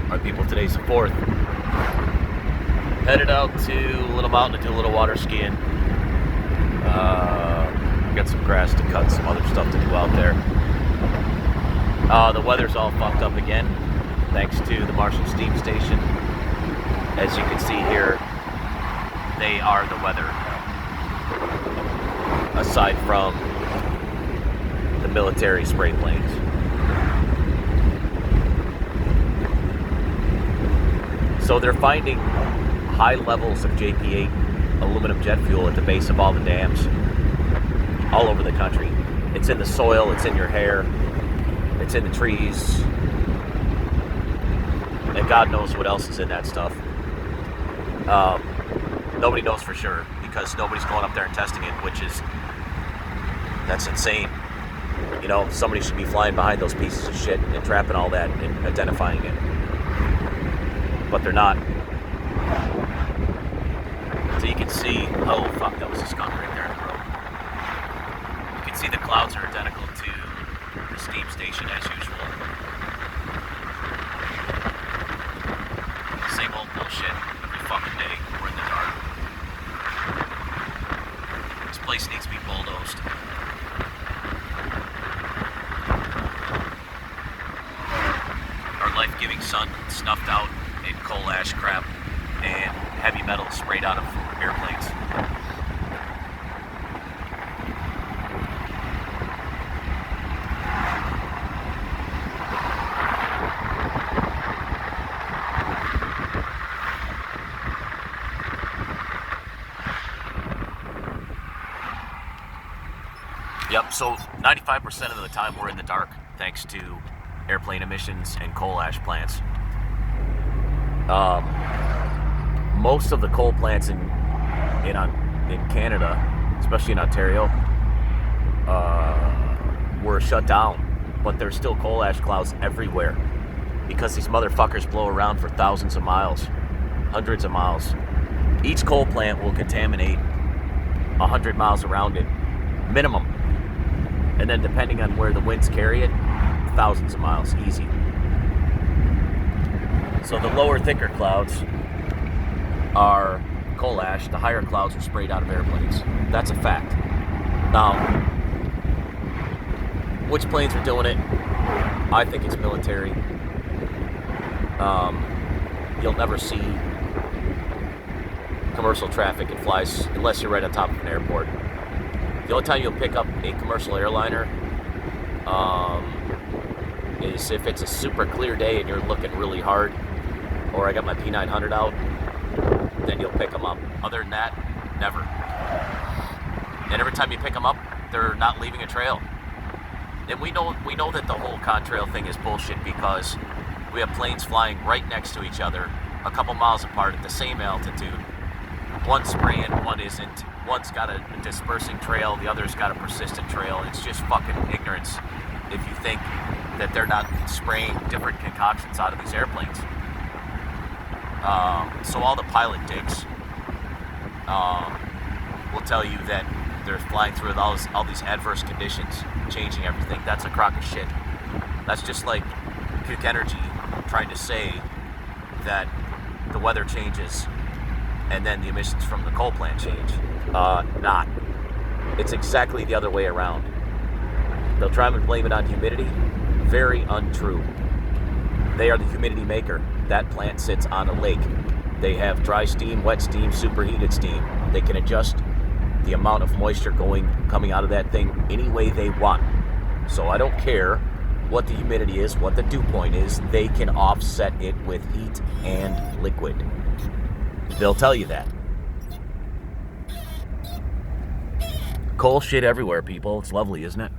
Alright people, today's the 4th. Headed out to Little Mountain to do a little water skiing. Got some grass to cut, some other stuff to do out there. The weather's all fucked up again, thanks to the Marshall Steam Station. As you can see here, they are the weather. Aside from the military spray planes. So they're finding high levels of JP8 aluminum jet fuel at the base of all the dams all over the country. It's in the soil, it's in your hair, it's in the trees, and God knows what else is in that stuff. Nobody knows for sure because nobody's going up there and testing it, that's insane. You know, somebody should be flying behind those pieces of shit and trapping all that and identifying it. But they're not. So you can see, oh fuck, that was a skunk right there in the road. You can see the clouds are identical to the steam station as usual. Same old bullshit every fucking day. We're in the dark. This place needs to be bulldozed. Our life-giving sun snuffed out in coal ash crap and heavy metal sprayed out of airplanes. Yep, so 95% of the time we're in the dark thanks to airplane emissions and coal ash plants. Most of the coal plants in Canada, especially in Ontario, were shut down, but there's still coal ash clouds everywhere because these motherfuckers blow around for thousands of miles, hundreds of miles. Each coal plant will contaminate 100 miles around it, minimum, and then depending on where the winds carry it, thousands of miles, easy. So the lower, thicker clouds are coal ash, the higher clouds are sprayed out of airplanes. That's a fact. Now, which planes are doing it? I think it's military. You'll never see commercial traffic that flies unless you're right on top of an airport. The only time you'll pick up a commercial airliner is if it's a super clear day and you're looking really hard, or I got my P900 out, then you'll pick them up. Other than that, never. And every time you pick them up, they're not leaving a trail. And we know that the whole contrail thing is bullshit because we have planes flying right next to each other, a couple miles apart at the same altitude. One's spraying, one isn't. One's got a dispersing trail, the other's got a persistent trail. It's just fucking ignorance if you think that they're not spraying different concoctions out of these airplanes. So all the pilot dicks will tell you that they're flying through all these adverse conditions, changing everything. That's a crock of shit. That's just like Puke Energy trying to say that the weather changes and then the emissions from the coal plant change. Not. It's exactly the other way around. They'll try and blame it on humidity. Very untrue. They are the humidity maker. That plant sits on a lake. They have dry steam, wet steam, superheated steam. They can adjust the amount of moisture coming out of that thing any way they want. So I don't care what the humidity is, what the dew point is. They can offset it with heat and liquid. They'll tell you that. Coal shit everywhere, people. It's lovely, isn't it?